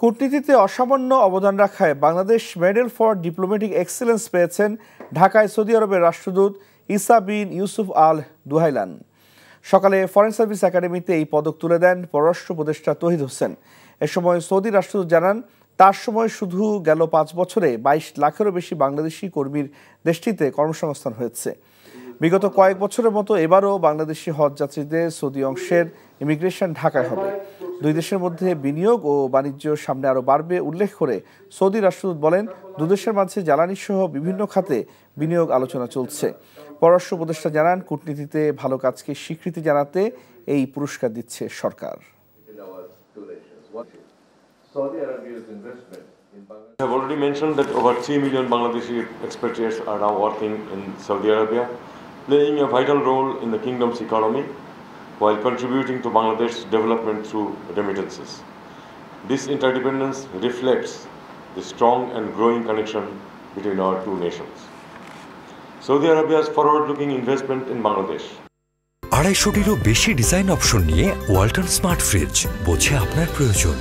কূটনীতিতে অসামান্য অবদান রাখায় Bangladesh medal for diplomatic excellence পেয়েছেন ঢাকায় সৌদি আরবের রাষ্ট্রদূত ইসা বিন ইউসুফ আল দুহাইলান। সকালে ফরেন সার্ভিস একাডেমিতে এই পদক তুলে দেন পররাষ্ট্র উপদেষ্টা তৌহিদ হোসেন। এ সময় সৌদি রাষ্ট্রদূত জানান, তার সময় শুধু গেল ৫ বছরে ২২ লাখেরও বেশি বাংলাদেশি কর্মীর দেশটিতে কর্মসংস্থান হয়েছে। বিগত কয়েক বছরের মতো এবারও বাংলাদেশি হজ যাত্রীদের সৌদি অংশের ইমিগ্রেশন ঢাকায় হবে। দুই দেশের মধ্যে বিনিয়োগ ও বাণিজ্য সামনে আরও বাড়বে উল্লেখ করে সৌদি রাষ্ট্রদূত বলেন, দুদেশের মাঝে জ্বালানি সহ বিভিন্ন খাতে বিনিয়োগ আলোচনা চলছে। পররাষ্ট্র উপদেষ্টা জানান, কূটনীতিতে ভালো কাজকে স্বীকৃতি জানাতে এই পুরস্কার দিচ্ছে সরকার। I have already mentioned that over 3 million Bangladeshi expatriates are now working in Saudi Arabia, playing a vital role in the kingdom's economy while contributing to Bangladesh's development through remittances. This interdependence reflects the strong and growing connection between our two nations. Saudi Arabia's forward-looking investment in Bangladesh. 250টিরও বেশি design option নিয়ে Walton smart fridge, বোঝে আপনার প্রয়োজন।